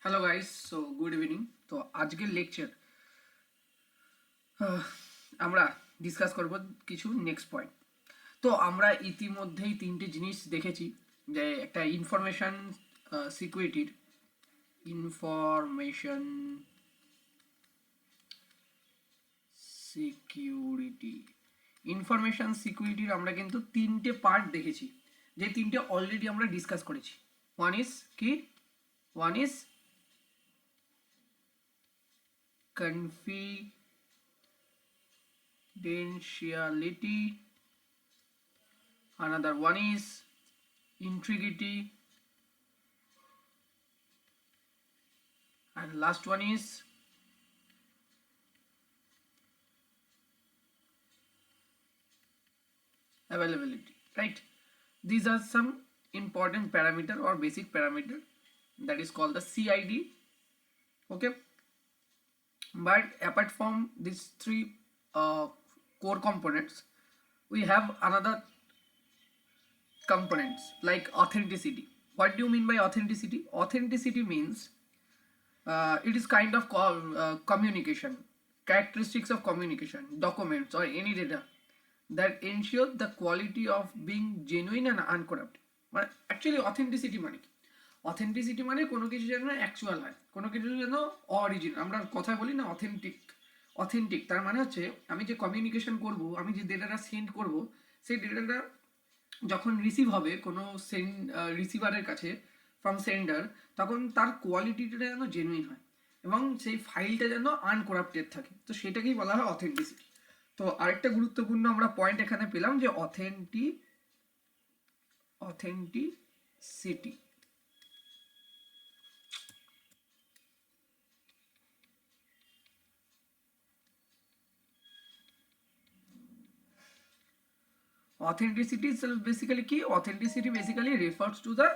Hello guys, so good evening. তো আজকের lecture আমরা ডিসকাস করব কিছু নেক্সট পয়েন্ট। তো আমরা ইতিমধ্যেই তিনটে জিনিস দেখেছি, যে একটা ইনফরমেশন সিকিউরিটির ইনফরমেশন সিকিউরিটি ইনফরমেশন সিকিউরিটির আমরা কিন্তু তিনটে পার্ট দেখেছি, যে তিনটে অলরেডি আমরা ডিসকাস করেছি। ওয়ান ইজ কি, one is confidentiality, another one is integrity, and last one is availability, right? These are some important parameter or basic parameter that is called the CID. Okay, but apart from these three core components, we have another components like authenticity. What do you mean by authenticity? Authenticity means it is kind of communication, characteristics of communication, documents or any data that ensure the quality of being genuine and uncorrupted. মানে actually authenticity মানে কি? Authenticity মানে কোনো কিছু যেন actual হয়, কোনো কিছু যেন অরিজিনাল। আমরা কথা বলি না অথেন্টিক, অথেন্টিক তার মানে হচ্ছে আমি যে কমিউনিকেশন করব, আমি যে ডেটাটা সেন্ড করব, সেই ডেটাটা যখন রিসিভ হবে কোনো রিসিভারের কাছে ফ্রম সেন্ডার, তখন তার কোয়ালিটিটা যেন জেনুইন হয় এবং সেই ফাইলটা যেন আনকরাপ্টেড থাকে। তো সেটাকেই বলা হয় অথেন্টিসিটি। তো আরেকটা গুরুত্বপূর্ণ আমরা পয়েন্ট এখানে পেলাম, যে authenticity. Authenticity is basically key. Authenticity basically refers to the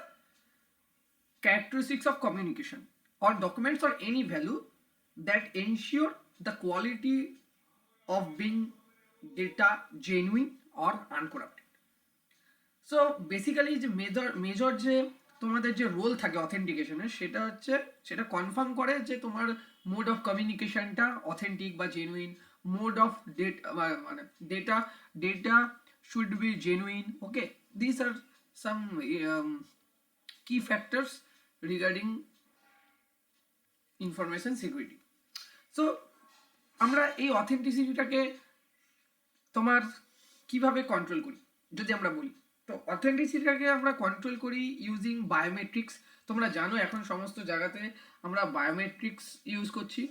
characteristics of communication or documents or any value that ensure the quality of being data genuine or uncorrupted. So basically যে major যে তোমাদের যে role থাকে অথেন্টিকেশনের, সেটা হচ্ছে সেটা confirm করে যে তোমার মোড অফ কমিউনিকেশনটা অথেন্টিক বা জেনুইন, মোড অফ মানে data data should be genuine. Okay, this are some key factors regarding information security. So আমরা এই অথেন্টিসিটিটাকে তোমার কিভাবে কন্ট্রোল করি যদি আমরা বলি, তো অথেন্টিসিটিটাকে আমরা কন্ট্রোল করি ইউজিং বায়োমেট্রিক্স। তোমরা জানো এখন সমস্ত জায়গাতে আমরা বায়োমেট্রিক্স ইউজ করছি।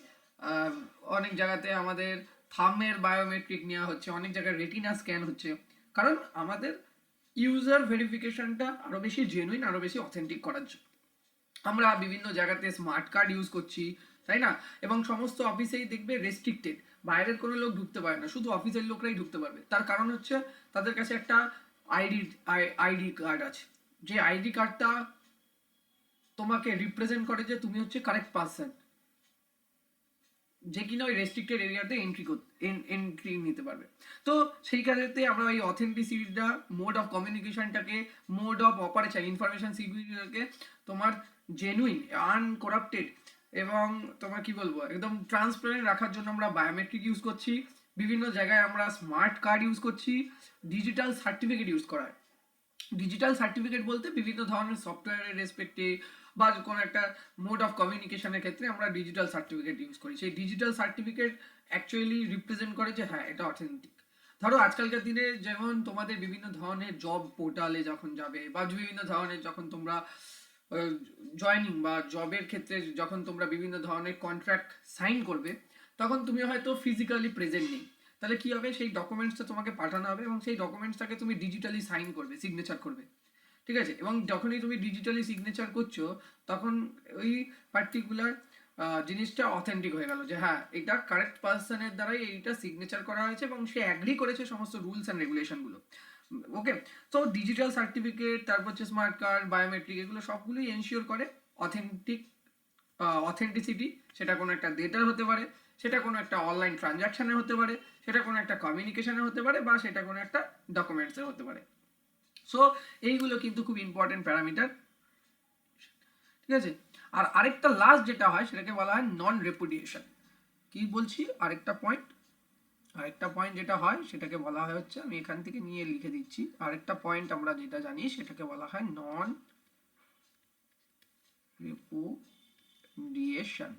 অনেক জায়গাতে আমাদের থামের বায়োমেট্রিক নেওয়া হচ্ছে, অনেক জায়গায় রেটিনা স্ক্যান হচ্ছে, কারণ আমাদের ইউজার ভেরিফিকেশনটা আরও বেশি জেনুইন, আরও বেশি অথেন্টিক করার জন্য। আমরা বিভিন্ন জায়গাতে স্মার্ট কার্ড ইউজ করছি, তাই না? এবং সমস্ত অফিসেই দেখবে রেস্ট্রিক্টেড, বাইরের কোনো লোক ঢুকতে পারে না, শুধু অফিসের লোকরাই ঢুকতে পারবে। তার কারণ হচ্ছে তাদের কাছে একটা আইডি কার্ড আছে, যে আইডি কার্ডটা তোমাকে রিপ্রেজেন্ট করে যে তুমি হচ্ছে কারেক্ট পারসন, যে কিনা ওই রেস্ট্রিক্টেড এরিয়াতে এন্ট্রি নিতে পারবে। তো সেই কাজেতে আমরা ওই অথেন্টিসিটিটা, মোড অফ কমিউনিকেশনটাকে, মোড অফ অপারেশন, ইনফরমেশন সিকিউরিটিটাকে তোমার জেনুইন, আনকরাপ্টেড এবং তোমার কি বলবো একদম ট্রান্সপারেন্ট রাখার জন্য আমরা বায়োমেট্রিক ইউজ করছি। বিভিন্ন জায়গায় আমরা স্মার্ট কার্ড ইউজ করছি, ডিজিটাল সার্টিফিকেট ইউজ করা হয়। ডিজিটাল সার্টিফিকেট বলতে বিভিন্ন ধরনের সফটওয়্যারের রেসপেক্টে বা কোনো একটা মোড অফ কমিউনিকেশনের ক্ষেত্রে আমরা ডিজিটাল সার্টিফিকেট ইউজ করি। সেই ডিজিটাল সার্টিফিকেট অ্যাকচুয়ালি রিপ্রেজেন্ট করে যে হ্যাঁ এটা অথেন্টিক। ধরো আজকালকার দিনে যেমন তোমাদের বিভিন্ন ধরনের জব পোর্টালে যখন যাবে বা বিভিন্ন ধরনের যখন তোমরা জয়নিং বা জবের ক্ষেত্রে যখন তোমরা বিভিন্ন ধরনের কন্ট্রাক্ট সাইন করবে, তখন তুমি হয়তো ফিজিক্যালি প্রেজেন্ট নেই, তাহলে কি হবে, সেই ডকুমেন্টসটা তোমাকে পাঠানো হবে এবং সেই ডকুমেন্টসটাকে তুমি ডিজিটালি সাইন করবে, সিগনেচার করবে, ঠিক আছে? এবং যখনই তুমি ডিজিটালি সিগনেচার করছো, তখন ওই পার্টিকুলার জিনিসটা অথেন্টিক হয়ে গেল, যে হ্যাঁ এটা কারেক্ট পার্সনের দ্বারাই এইটা সিগনেচার করা হয়েছে এবং সে অ্যাগ্রি করেছে সমস্ত রুলস অ্যান্ড রেগুলেশনগুলো। ওকে, তো ডিজিটাল সার্টিফিকেট, তারপর হচ্ছে স্মার্ট কার্ড, বায়োমেট্রিক, এগুলো সবগুলোই এনশিওর করে অথেন্টিসিটি। সেটা কোনো একটা ডেটার হতে পারে, সেটা কোনো একটা অনলাইন ট্রানজাকশানের হতে পারে, সেটা কোনো একটা কমিউনিকেশনের হতে পারে, বা সেটা কোনো একটা ডকুমেন্টসের হতে পারে। সো এইগুলো কিন্তু খুব ইম্পর্টেন্ট প্যারামিটার, ঠিক আছে? আর আরেকটা লাস্ট যেটা হয় সেটাকে বলা হয় নন রেপুডিয়েশন। কি বলছি, আরেকটা পয়েন্ট যেটা হয় সেটাকে বলা হয় হচ্ছে, আমি এখান থেকে নিয়ে লিখে দিচ্ছি, আরেকটা পয়েন্ট আমরা যেটা জানি সেটাকে বলা হয় নন রেপুডিয়েশন।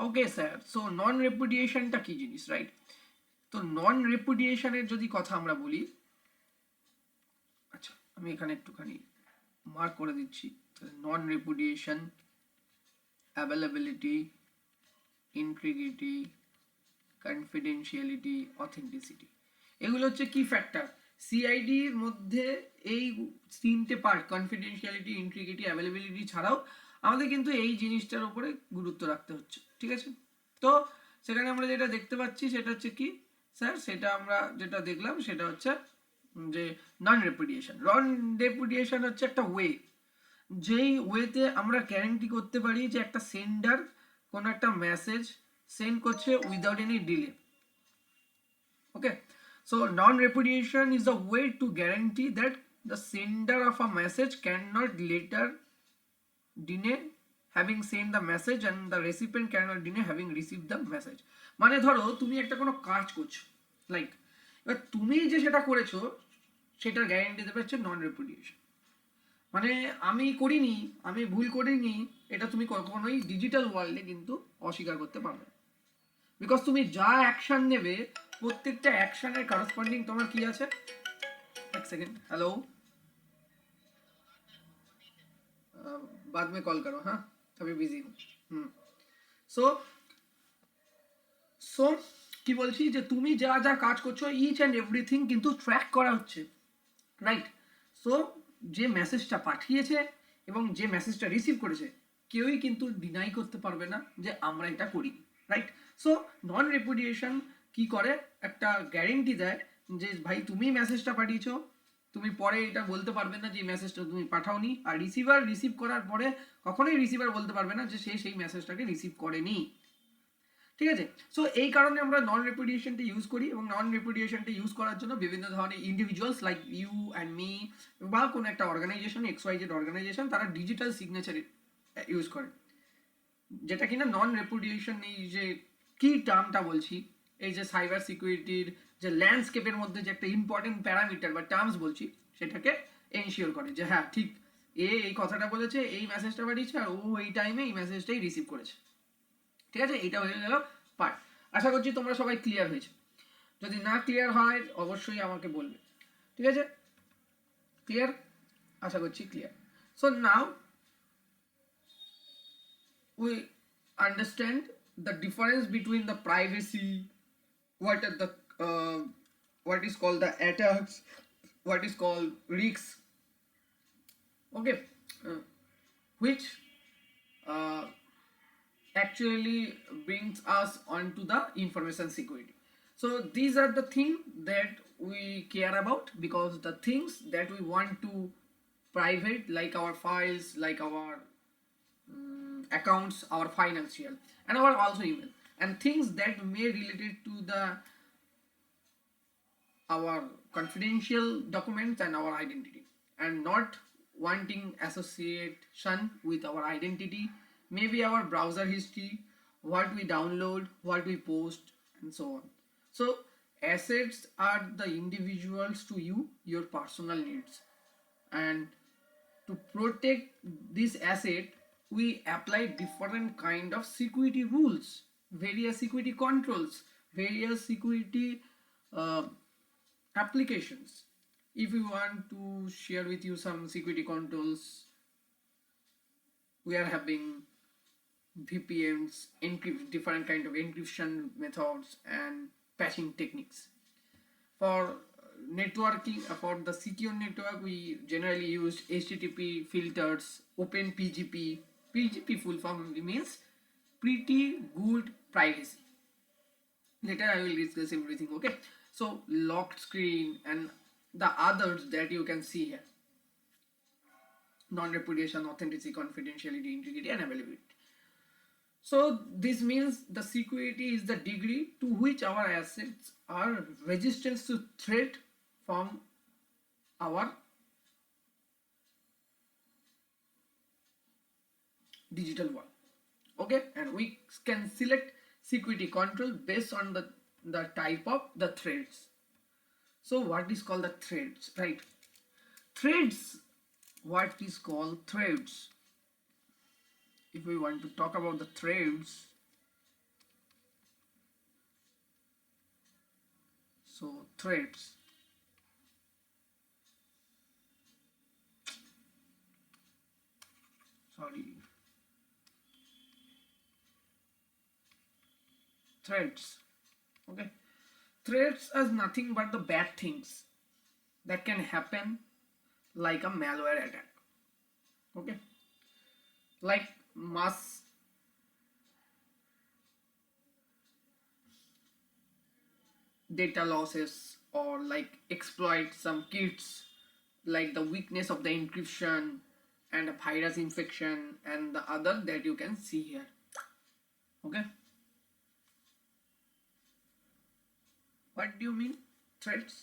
ওকে স্যার, সো নন রেপুডিয়েশনটা কি জিনিস, রাইট? তো নন রেপুডিয়েশনের যদি কথা আমরা বলি, আচ্ছা আমি এখানে একটুখানি মার্ক করে দিচ্ছি, নন রেপুডিয়েশন, অ্যাভেলেবিলিটি, ইন্টিগ্রিটি, কনফিডেন্সিয়ালিটি, অথেন্টিসিটি, এগুলো হচ্ছে কি ফ্যাক্টর সিআইডির মধ্যে। এই তিনটে পার্ট, কনফিডেন্সিয়ালিটি, ইন্টিগ্রিটি, অ্যাভেলেবিলিটি ছাড়াও আমাদের কিন্তু এই জিনিসটার উপরে গুরুত্ব রাখতে হচ্ছে, ঠিক আছে? তো সেখানে আমরা যেটা দেখতে পাচ্ছি সেটা হচ্ছে কি স্যার, সেটা আমরা যেটা দেখলাম সেটা হচ্ছে যে নন রেপুডিয়েশন হচ্ছে একটা ওয়ে, যেই ওয়েতে আমরা গ্যারান্টি করতে পারি যে একটা সেন্ডার কোনো একটা মেসেজ সেন্ড করছে without any delay. Okay, so non-repudiation is a way to guarantee that the sender of a message cannot later deny having sent the message and the recipient cannot deny having received the message। মানে ধরো তুমি একটা কোনো কাজ করছো, like এবার তুমি যে সেটা করেছো সেটার গ্যারান্টি দেবে হচ্ছে নন রেপুডিয়েশন। মানে আমি করিনি, আমি ভুল করিনি, এটা তুমি কখনোই ডিজিটাল ওয়ার্ল্ডে কিন্তু অস্বীকার করতে পারবে না। বিকজ তুমি যা অ্যাকশন নেবে প্রত্যেকটা অ্যাকশনের করসপন্ডিং তোমার কি আছে, এক সেকেন্ড, हेलो, बाद में कॉल करो, हाँ अभी बिजी हूँ। সো সো কি বলছি যে তুমি যা যা কাজ করছো ইচ অ্যান্ড এভরিথিং কিন্তু ট্র্যাক করা হচ্ছে, রাইট? সো যে মেসেজটা পাঠিয়েছে এবং যে মেসেজটা রিসিভ করেছে কেউই কিন্তু ডিনাই করতে পারবে না যে আমরা এটা করি, রাইট? সো নন রেপুডিয়েশন কি করে, একটা গ্যারেন্টি দেয় যে ভাই তুমি মেসেজটা পাঠিয়েছো, তুমি পরে এটা বলতে পারবে না যে মেসেজটা তুমি পাঠাওনি, আর রিসিভার রিসিভ করার পরে কখনোই রিসিভার বলতে পারবে না যে সে সেই মেসেজটাকে রিসিভ করেনি, ঠিক আছে? সো এই কারণে আমরা নন রেপুডিয়েশনটা ইউজ করি, এবং নন রেপুডিয়েশনটা ইউজ করার জন্য বিভিন্ন ধরনের individuals like you and me বা কোনো একটা অর্গানাইজেশন, এক্সওয়াইজেড অর্গানাইজেশন, তারা ডিজিটাল সিগনেচার ইউজ করে, যেটা কিনা নন রেপুডিয়েশন, এই যে কি টার্মটা বলছি, এই যে সাইবার সিকিউরিটির যে ল্যান্ডস্কেপের মধ্যে যে একটা ইম্পর্টেন্ট প্যারামিটার বা টার্মস বলছি সেটাকে এনশিওর করে যে হ্যাঁ ঠিক এই কথাটা বলেছে, এই মেসেজটা পাঠিয়েছে, আর ও এই টাইমে এই মেসেজটাই রিসিভ করেছে, ঠিক আছে? এটা হয়ে গেল পার্ট। আশা করছি তোমরা সবাই ক্লিয়ার হয়েছে, যদি না ক্লিয়ার হয় অবশ্যই আমাকে বলবে, ঠিক আছে? ক্লিয়ার? আশা করছি clear. So now we understand the difference between the privacy, what are the what is called the attacks, what is called risks, okay, which uh, actually brings us onto the information security. So these are the things that we care about, because the things that we want to private, like our files, like our accounts, our financial, and our also email, and things that may related to the our confidential documents and our identity, and not wanting association with our identity, maybe our browser history, what we download, what we post, and so on. So assets are the individuals to you, your personal needs, and to protect this asset we apply different kind of security rules, various security controls, various security uh, applications. If you want to share with you some security controls, we are having VPNs, different kind of encryption methods and patching techniques. For networking, for the secure network, we generally use HTTP filters, OpenPGP full form means pretty good privacy. Later I will discuss everything, okay? So locked screen and the others that you can see here: non-repudiation, authenticity, confidentiality, integrity, and availability. So this means the security is the degree to which our assets are resistant to threat from our digital world. Okay, and we can select security control based on the type of the threads. So what is called the threads, right? Threads, what is called threads? If we want to talk about the threads, so threads, sorry, threads, okay, threads are nothing but the bad things that can happen, like a malware attack, okay, like mass data losses, or like exploit some kits, like the weakness of the encryption and a virus infection and the other that you can see here. Okay, what do you mean threats?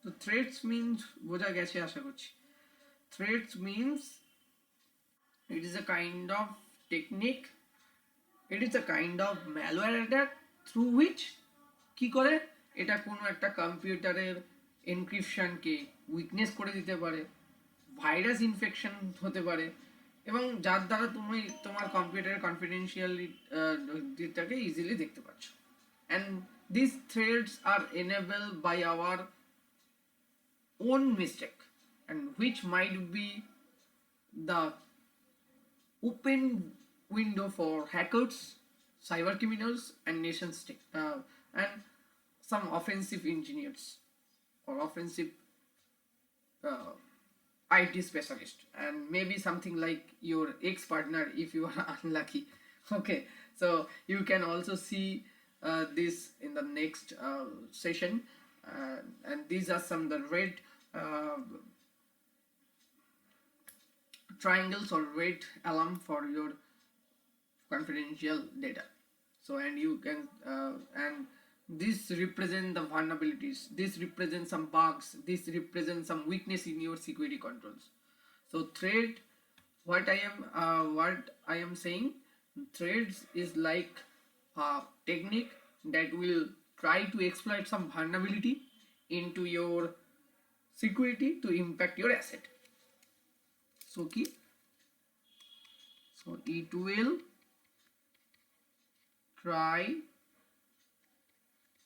So threats means বোঝা গেছে আশা করছি. Threats means it is a kind of technique, it is a kind of malware attack through which কি করে এটা কোনো একটা কম্পিউটারের এনক্রিপশনকে weakness করে দিতে পারে, ভাইরাস ইনফেকশন হতে পারে, এবং যার দ্বারা তুমি তোমার কম্পিউটারের কনফিডেন্সিয়ালিটিটাকে ইজিলি দেখতে পাচ্ছ। and these threads are enabled by our own mistake, and which might be the open window for hackers, cyber criminals, and nation state and some offensive engineers or offensive uh, IT specialist, and maybe something like your ex-partner if you are unlucky. Okay, so you can also see this in the next session, and these are some of the red triangles or red alarm for your confidential data. So and you can and this represent the vulnerabilities, this represents some bugs, this represents some weakness in your security controls. So thread, what I am saying, threads is like a technique that will try to exploit some vulnerability into your security to impact your asset. So key, so it will try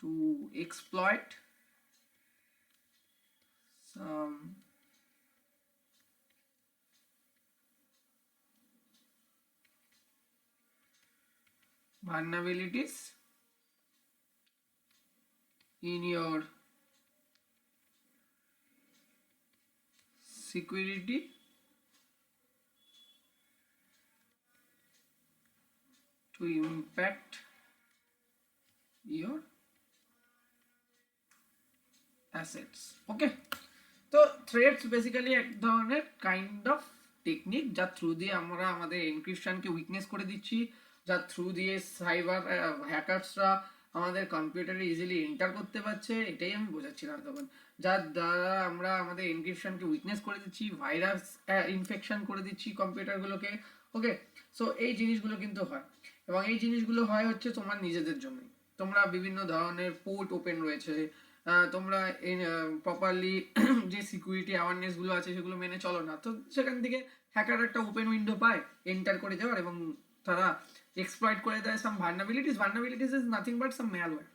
to exploit some vulnerabilities in your security to impact your assets. Okay, তো threads basically এক ধরনের kind of technique যার through দিয়ে আমরা আমাদের এনক্রিপশনকে weakness করে দিচ্ছি, যার থ্রু দিয়ে সাইবার হ্যাকার্সরা আমাদের কম্পিউটারে ইজিলি এন্টার করতে পারছে, এটাই আমি বোঝাচ্ছিলাম তখন, যার দ্বারা আমরা আমাদের এনক্রিপশনকে উইকনেস করে দিচ্ছি, ভাইরাস ইনফেকশন করে দিচ্ছি কম্পিউটারগুলোকে। ওকে, সো এই জিনিসগুলো কিন্তু হয়, এবং এই জিনিসগুলো হয় হচ্ছে তোমার নিজেদের জন্যই। তোমরা বিভিন্ন ধরনের পোর্ট ওপেন রয়েছে, তোমরা প্রপারলি যে সিকিউরিটি অ্যাওয়ারনেসগুলো আছে সেগুলো মেনে চলো না, তো সেখান থেকে হ্যাকার একটা ওপেন উইন্ডো পায় এন্টার করে যাওয়ার, এবং তারা exploit করে দেয় some vulnerabilities. Vulnerabilities is nothing but some malware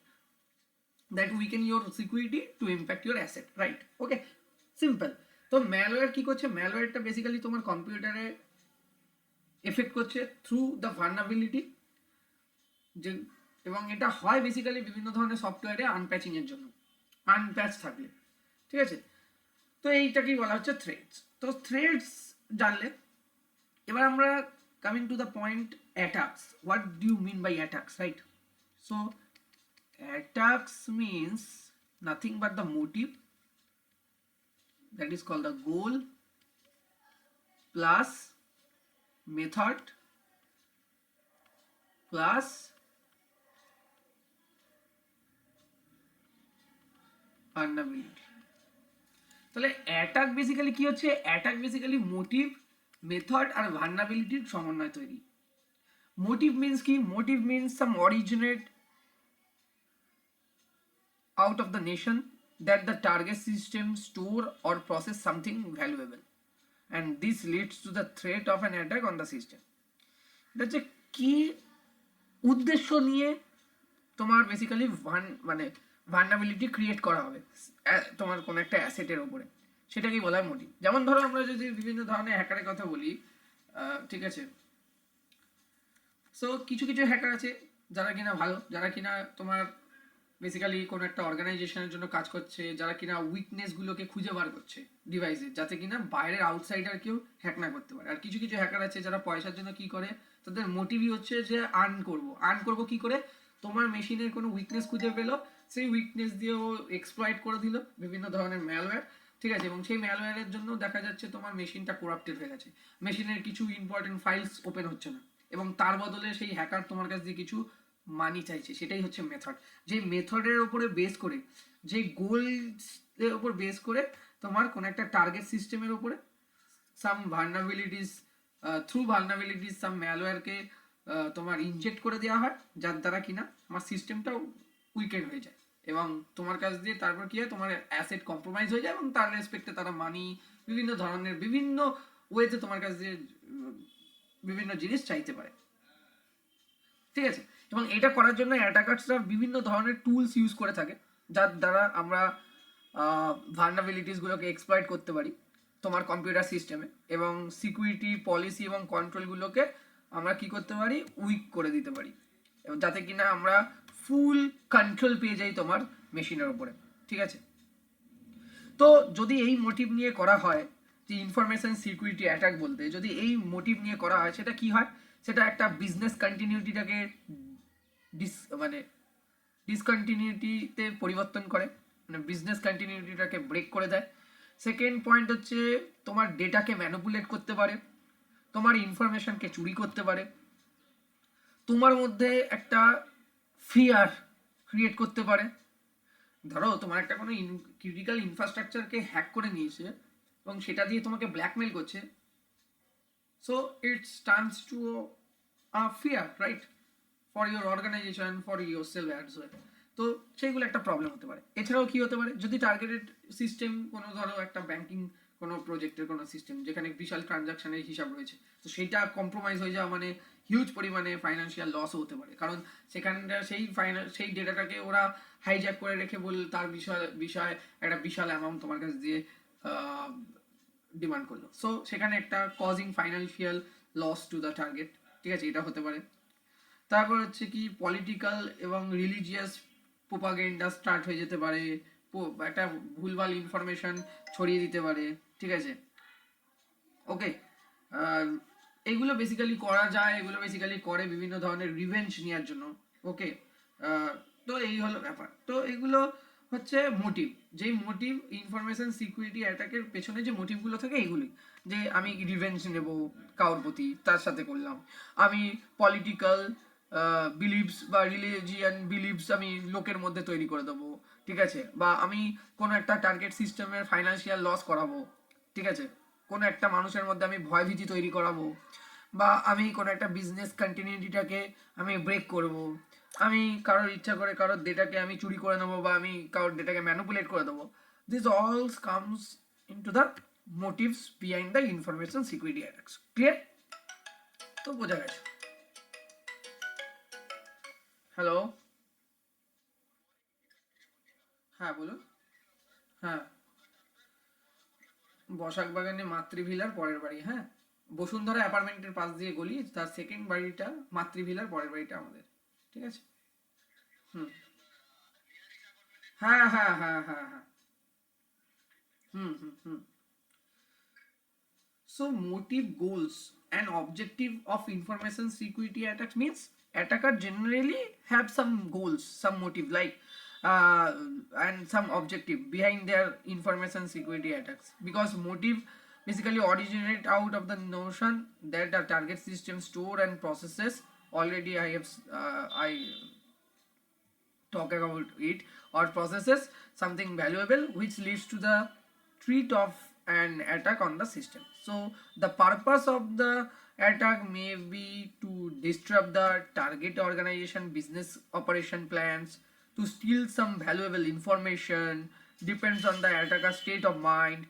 that weaken your security to impact your asset, right? Okay, simple. তো malware কি করছে? malwareটা বেসিক্যালি তোমার কম্পিউটারে এফেক্ট করছে থ্রু দ্য vulnerability, যে এবং এটা হয় বেসিক্যালি বিভিন্ন ধরনের সফটওয়্যারে আনপ্যাচিং এর জন্য, আনপ্যাচ থাকলে, ঠিক আছে? তো এইটাকেই বলা হচ্ছে থ্রেডস। তো থ্রেডস জানলে এবার আমরা coming to the point, attacks. What do you mean by attacks, right? So attacks means nothing but the motive, that is called the goal, plus method, plus vulnerability. তাহলে অ্যাটাক বেসিক্যালি কি হচ্ছে? Attack basically motive, method আর ভালনারেবিলিটির সমন্বয় তৈরি। Motive means কি? Motive means some originate out of the nation that the target system store or process something valuable, and this leads to the threat of an attack on the system. এটা হচ্ছে কি উদ্দেশ্য নিয়ে তোমার basically মানে vulnerability create করা হবে তোমার কোনো একটা অ্যাসেটের ওপরে, সেটাকেই বলা হয় মোটিভ। যেমন ধরো আমরা যদি বিভিন্ন ধরনের হ্যাকারের কথা বলি, ঠিক আছে, সো কিছু কিছু হ্যাকার আছে যারা কিনা ভালো, যারা কিনা তোমার বেসিক্যালি কোনো একটা অর্গানাইজেশনের জন্য কাজ করছে, যারা কিনা উইকনেসগুলোকে খুঁজে বার করছে ডিভাইসে, যাতে কিনা বাইরের আউটসাইডার কেউ হ্যাক না করতে পারে। আর কিছু কিছু হ্যাকার আছে যারা পয়সার জন্য কি করে, তাদের মোটিভই হচ্ছে যে আর্ন করবো কি করে, তোমার মেশিনের কোনো উইকনেস খুঁজে পেলো, সেই উইকনেস দিয়ে ও এক্সপ্লয়েট করে দিল বিভিন্ন ধরনের ম্যালওয়্যার, ঠিক আছে, এবং সেই ম্যালওয়্যারের জন্য দেখা যাচ্ছে তোমার মেশিনটা করাপ্টেড হয়ে গেছে, মেশিনের কিছু ইম্পর্টেন্ট ফাইলস ওপেন হচ্ছে না, এবং তার বদলে সেই হ্যাকার তোমার কাছ দিয়ে কিছু মানি চাইছে। সেটাই হচ্ছে মেথড। যে মেথডের উপরে বেস করে, যে গোলের উপর বেস করে তোমার কোন একটা টার্গেট সিস্টেমের উপরে সাম ভালনারেবিলিটিস, থ্রু ভালনারেবিলিটিস সাম ম্যালওয়্যারকে তোমার ইনজেক্ট করে দেওয়া হয়, যার দ্বারা কিনা আমার সিস্টেমটাও উইকেন্ড হয়ে যায়, এবং তোমার কাছ দিয়ে তারপর কি হয়, তোমার অ্যাসেট কম্প্রোমাইজ হয়ে যায়, এবং তার রেসপেক্টে তারা মানি বিভিন্ন ধরনের বিভিন্ন ওয়েতে তোমার কাছ দিয়ে বিভিন্ন জিনিস চাইতে পারে, ঠিক আছে। এবং এটা করার জন্য অ্যাটাকার্সরা বিভিন্ন ধরনের টুলস ইউজ করে থাকে, যার দ্বারা আমরা ভালনারেবিলিটিসগুলোকে এক্সপ্লয়েট করতে পারি তোমার কম্পিউটার সিস্টেমে, এবং সিকিউরিটি পলিসি এবং কন্ট্রোলগুলোকে আমরা কি করতে পারি, উইক করে দিতে পারি, এবং যাতে কিনা আমরা ফুল কন্ট্রোল পেয়ে যাই তোমার মেশিনের উপরে, ঠিক আছে। তো যদি এই মোটিভ নিয়ে করা হয়, যে ইনফরমেশন সিকিউরিটি অ্যাটাক বলতে যদি এই মোটিভ নিয়ে করা হয়, সেটা কি হয়, সেটা একটা বিজনেস কন্টিনিউটিটাকে মানে ডিসকন্টিনিউটিতে পরিবর্তন করে, মানে বিজনেস কন্টিনিউটিটাকে ব্রেক করে দেয়। সেকেন্ড পয়েন্ট হচ্ছে তোমার ডেটাকে ম্যানিপুলেট করতে পারে, তোমার ইনফরমেশনকে চুরি করতে পারে, তোমার মধ্যে একটা ফিয়ার ক্রিয়েট করতে পারে। ধরো তোমার একটা কোনো ক্রিটিক্যাল ইনফ্রাস্ট্রাকচারকে হ্যাক করে নিয়েছে এবং সেটা দিয়ে তোমাকে ব্ল্যাকমেল করছে, so it's turns to a fear, right, for your organisation, for yourself as well. তো সেইগুলো একটা প্রবলেম হতে পারে। এছাড়াও কি হতে পারে, যদি টার্গেটেড সিস্টেম কোনো ধরো একটা ব্যাংকিং কোনো প্রজেক্টের কোনো সিস্টেম যেখানে বিশাল ট্রানজাকশনের হিসাব রয়েছে, তো সেইটা কম্প্রোমাইজ হয়ে যাওয়া মানে হিউজ পরিমাণে ফাইন্যান্সিয়াল লসও হতে পারে, কারণ সেখানটা সেই ডেটাটাকে ওরা হাইজ্যাক করে রেখে তার বিষয়ে একটা বিশাল অ্যামাউন্ট তোমার কাছে দিয়ে ডিমান্ড করলো, সো সেখানে একটা causing financial loss to the target, ঠিক আছে, এটা হতে পারে। তারপর হচ্ছে কি পলিটিক্যাল এবং রিলিজিয়াস প্রোপাগেন্ডা স্টার্ট হয়ে যেতে পারে, একটা ভুলভাল ইনফরমেশন ছড়িয়ে দিতে পারে, ঠিক আছে, ওকে। এগুলো বেসিক্যালি করা যায়, এগুলো বেসিক্যালি করে বিভিন্ন ধরনের রিভেঞ্জ নেওয়ার জন্য, ওকে। তো এই হলো ব্যাপার। তো এগুলো হচ্ছে মোটিভ, যেই মোটিভ ইনফরমেশন সিকিউরিটি অ্যাটাকের পেছনে যে মোটিভগুলো থাকে এইগুলি, যে আমি রিভেঞ্জ নেব কারোর প্রতি, তার সাথে করলাম, আমি পলিটিক্যাল বিলিভস বা রিলিজিয়ান বিলিভস আমি লোকের মধ্যে তৈরি করে দেবো, ঠিক আছে, বা আমি কোনো একটা টার্গেট সিস্টেমের ফাইন্যান্সিয়াল লস করাবো, ঠিক আছে, কোনো একটা মানুষের মধ্যে আমি ভয়ভীতি তৈরি করাবো, বা আমি কোনো একটা বিজনেস কন্টিনিউটিটাকে আমি ব্রেক করব, আমি কারোর ইচ্ছা করে কারোর ডেটাকে আমি চুরি করে নেবো, বা আমি কারোর ডেটাকে ম্যানিপুলেট করে দেবো। This all comes into the motives behind the information security attacks. Clear? তো বোঝা গেছে। হ্যালো, হ্যাঁ বলুন। হ্যাঁ, বসাক বাগানে মাতৃভিলার পরের বাড়ি, হ্যাঁ, বসুন্ধরা অ্যাপার্টমেন্টের পাশ দিয়ে গলি, তার সেকেন্ড বাড়িটা মাতৃভিলার পরের বাড়িটা আমাদের, ঠিক আছে। হুম, হ্যাঁ হ্যাঁ হ্যাঁ হ্যাঁ হ্যাঁ, হুম হুম হুম। So motive, goals and objective of information security attacks means attacker generally have some goals, some motive, like uh, and some objective behind their information security attacks, because motive basically originate out of the notion that a target system store and processes already I talk about it, or processes something valuable which leads to the threat of an attack on the system. So the purpose of the attack may be to disrupt the target organization business operation plans, to steal some valuable information, depends on the attacker's state of mind.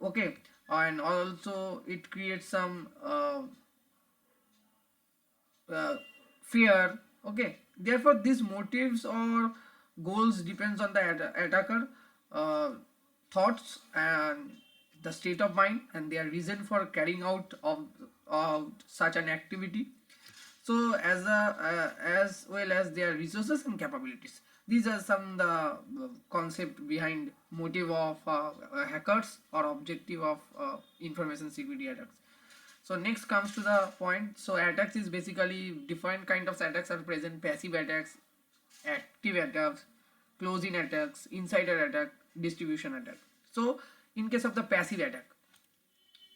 Okay, and also it creates some fear. Okay, therefore these motives or goals depends on the attacker uh, thoughts and the state of mind and their reason for carrying out of such an activity. So as well as their resources and capabilities, these are some the concept behind motive of hackers or objective of information security attacks. So next comes to the point. So attacks is basically different kind of attacks are present: passive attacks, active attacks, close-in attacks, insider attack, distribution attack. So in case of the passive attack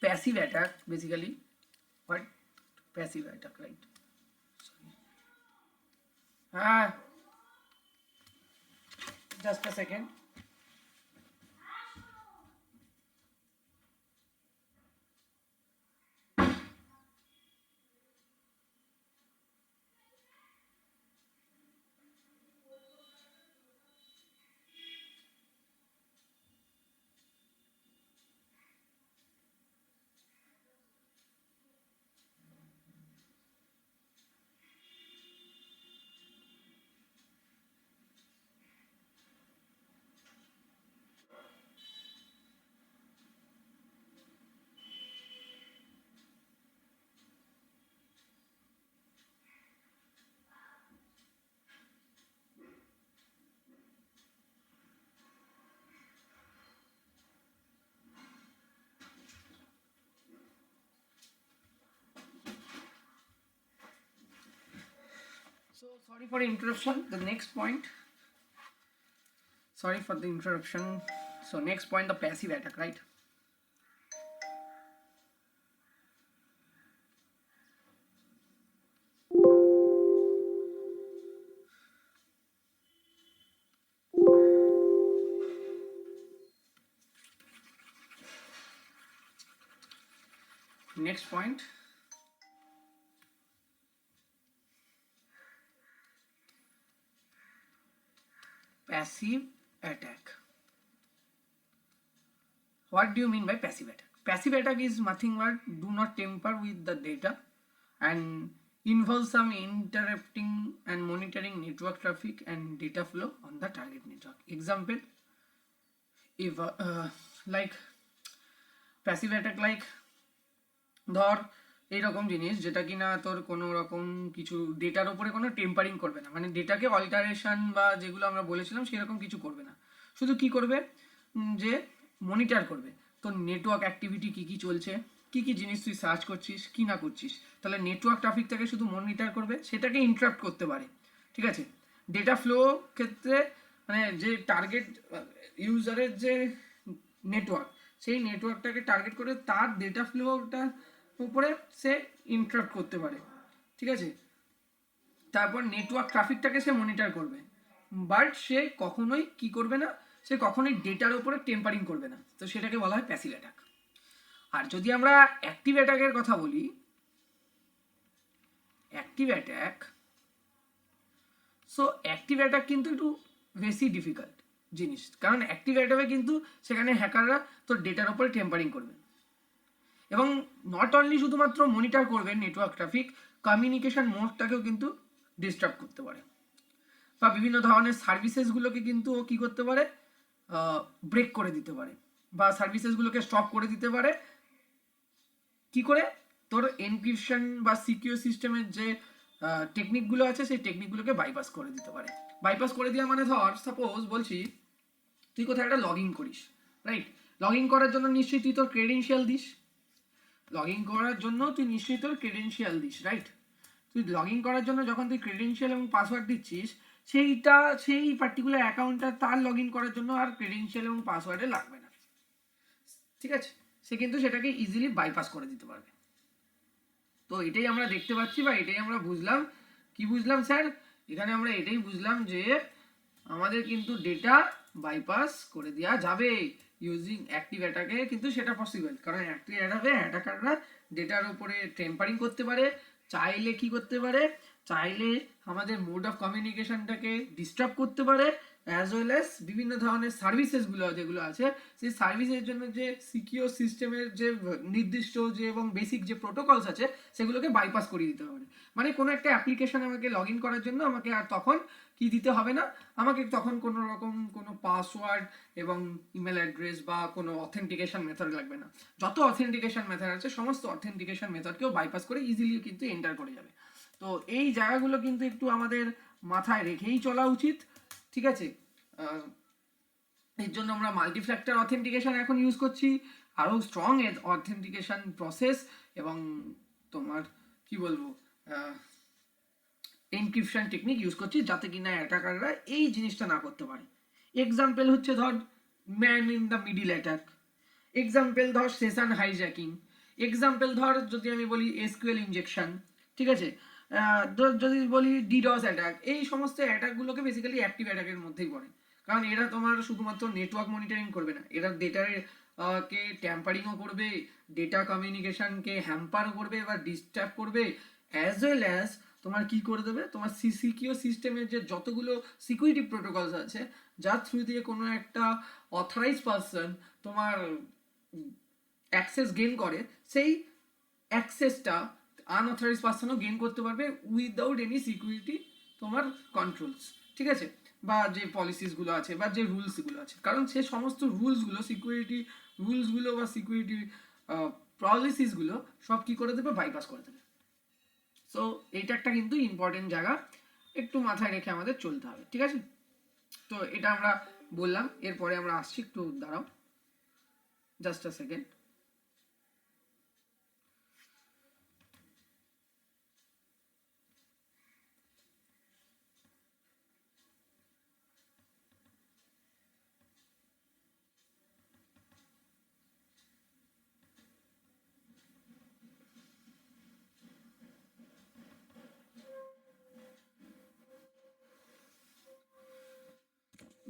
basically what passive attack, right? Just a second. So sorry for the interruption. The next point. Sorry for the interruption. So next point, the passive attack, right? Next point. Passive attack. What do you mean by passive attack? Passive attack is nothing but do not tamper with the data and involves some interrupting and monitoring network traffic and data flow on the target network. Example, if like passive attack like ধর এইরকম জিনিস যেটা কিনা তোর কোনো রকম কিছু ডেটার উপরে কোনো টেম্পারিং করবে না, মানে ডেটাকে অল্টারেশন বা যেগুলো আমরা বলেছিলাম সেরকম কিছু করবে না, শুধু কি করবে যে মনিটর করবে তোর নেটওয়ার্ক অ্যাক্টিভিটি কী কী চলছে, কী কী জিনিস তুই সার্চ করছিস কি না করছিস, তাহলে নেটওয়ার্ক ট্রাফিকটাকে শুধু মনিটর করবে, সেটাকে ইন্টারাপ্ট করতে পারে। ঠিক আছে, ডেটা ফ্লো ক্ষেত্রে মানে যে টার্গেট ইউজারের যে নেটওয়ার্ক সেই নেটওয়ার্কটাকে টার্গেট করে তার ডেটা ফ্লোটা উপরে সে ইন্টারাপ্ট করতে পারে। ঠিক আছে, তারপর নেটওয়ার্ক ট্রাফিকটাকে সে মনিটর করবে, বাট সে কখনোই কি করবে না, সে কখনোই ডেটার উপরে টেম্পারিং করবে না, তো সেটাকে বলা হয় প্যাসিভ অ্যাটাক। আর যদি আমরা অ্যাক্টিভ অ্যাটাকের কথা বলি, active attack, so active attack কিন্তু একটু বেশি ডিফিকাল্ট জিনিস, কারণ অ্যাক্টিভ অ্যাটাকে কিন্তু সেখানে হ্যাকাররা তোর ডেটার উপরে টেম্পারিং করবে এবং নট অনলি শুধুমাত্র মনিটর করবে নেটওয়ার্ক ট্রাফিক, কমিউনিকেশন মোডটাকেও কিন্তু ডিস্টার্ব করতে পারে, বা বিভিন্ন ধরনের সার্ভিসেসগুলোকে কিন্তু ও কী করতে পারে, ব্রেক করে দিতে পারে বা সার্ভিসেসগুলোকে স্টপ করে দিতে পারে। কি করে, তোর এনক্রিপশন বা সিকিউর সিস্টেমের যে টেকনিকগুলো আছে সেই টেকনিকগুলোকে বাইপাস করে দিতে পারে। বাইপাস করে দেওয়া মানে ধর সাপোজ বলছি তুই কোথায় একটা লগ ইন করিস, রাইট? লগ ইন করার জন্য নিশ্চয়ই তুই তোর ক্রেডেনশিয়াল দিস, লগ ইন করার জন্য তুই নিশ্চয়ই তোর ক্রেডেনশিয়াল দিস, রাইট? তুই লগ ইন করার জন্য যখন তুই ক্রেডেনশিয়াল এবং পাসওয়ার্ড দিচ্ছিস, সেইটা সেই পার্টিকুলার অ্যাকাউন্টটা তার লগ ইন করার জন্য আর ক্রেডেনশিয়াল এবং পাসওয়ার্ডে লাগবে না। ঠিক আছে, সে কিন্তু সেটাকে ইজিলি বাইপাস করে দিতে পারবে। তো এটাই আমরা দেখতে পাচ্ছি বা এটাই আমরা বুঝলাম। কি বুঝলাম স্যার? এখানে আমরা এটাই বুঝলাম যে আমাদের কিন্তু ডেটা বাইপাস করে দেওয়া যাবে, ইউজিং অ্যাক্টিভ অ্যাটাকে কিন্তু সেটা পসিবল, কারণ অ্যাক্টিভ অ্যাটাকে অ্যাটাকাররা ডেটার উপরে টেম্পারিং করতে পারে, চাইলে কি করতে পারে, চাইলে আমাদের মোড অফ কমিউনিকেশনটাকে ডিস্টার্ব করতে পারে, অ্যাজ ওয়েল অ্যাজ বিভিন্ন ধরনের সার্ভিসেসগুলো যেগুলো আছে সেই সার্ভিসের জন্য যে সিকিউর সিস্টেমের যে নির্দিষ্ট যে এবং বেসিক যে প্রোটোকলস আছে সেগুলোকে বাইপাস করিয়ে দিতে হবে। মানে কোনো একটা অ্যাপ্লিকেশন আমাকে লগ ইন করার জন্য আমাকে আর তখন কি দিতে হবে না, আমাকে তখন কোনো রকম কোনো পাসওয়ার্ড এবং ইমেল অ্যাড্রেস বা কোনো অথেন্টিকেশন মেথড লাগবে না। যত অথেন্টিকেশন মেথড আছে সমস্ত অথেন্টিকেশন মেথডকেও বাইপাস করে ইজিলি কিন্তু এন্টার করে যাবে। তো এই জায়গাগুলো কিন্তু একটু আমাদের মাথায় রেখেই চলা উচিত, ঠিক আছে। এর জন্য আমরা মাল্টিফ্যাক্টর অথেন্টিকেশন এখন ইউজ করছি, আরও স্ট্রং অথেন্টিকেশন প্রসেস এবং তোমার কি বলবো এনক্রিপশন টেকনিক ইউজ করছি, যাতে কিনা অ্যাটাকাররা এই জিনিসটা না করতে পারে। এক্সাম্পল হচ্ছে ধর man in the middle attack, example ধর সেশন হাইজ্যাকিং, এক্সাম্পল ধর যদি আমি বলি এসকিউএল ইনজেকশন, ঠিক আছে, যদি বলি ডিডস অ্যাটাক, এই সমস্ত অ্যাটাকগুলোকে বেসিক্যালি অ্যাক্টিভ অ্যাটাকের মধ্যেই পড়ে। কারণ এরা তোমার শুধুমাত্র নেটওয়ার্ক মনিটরিং করবে না, এরা ডেটার কে ট্যাম্পারিংও করবে, ডেটা কমিউনিকেশনকে হ্যাম্পারও করবে বা ডিস্টার্ব করবে, অ্যাজ ওয়েল অ্যাজ তোমার কি করে দেবে, তোমার সিকিউর সিস্টেমের যে যতগুলো সিকিউরিটি প্রোটোকলস আছে যার থ্রু দিয়ে কোনো একটা অথরাইজ পারসন তোমার অ্যাক্সেস গেইন করে, সেই অ্যাক্সেসটা আনঅথরাইজ পারসনও গেইন করতে পারবে উইদাউট এনি সিকিউরিটি তোমার কন্ট্রোলস, ঠিক আছে, বা যে পলিসিসগুলো আছে বা যে রুলসগুলো আছে, কারণ সে সমস্ত রুলসগুলো সিকিউরিটি রুলসগুলো বা সিকিউরিটি পলিসিসগুলো সব কি করে দেবে, বাইপাস করে দেবে। সো এইটা একটা কিন্তু ইম্পর্টেন্ট জায়গা, একটু মাথায় রেখে আমাদের চলতে হবে, ঠিক আছে। তো এটা আমরা বললাম, এরপরে আমরা আসছি, একটু দাঁড়াও জাস্ট আ সেকেন্ড।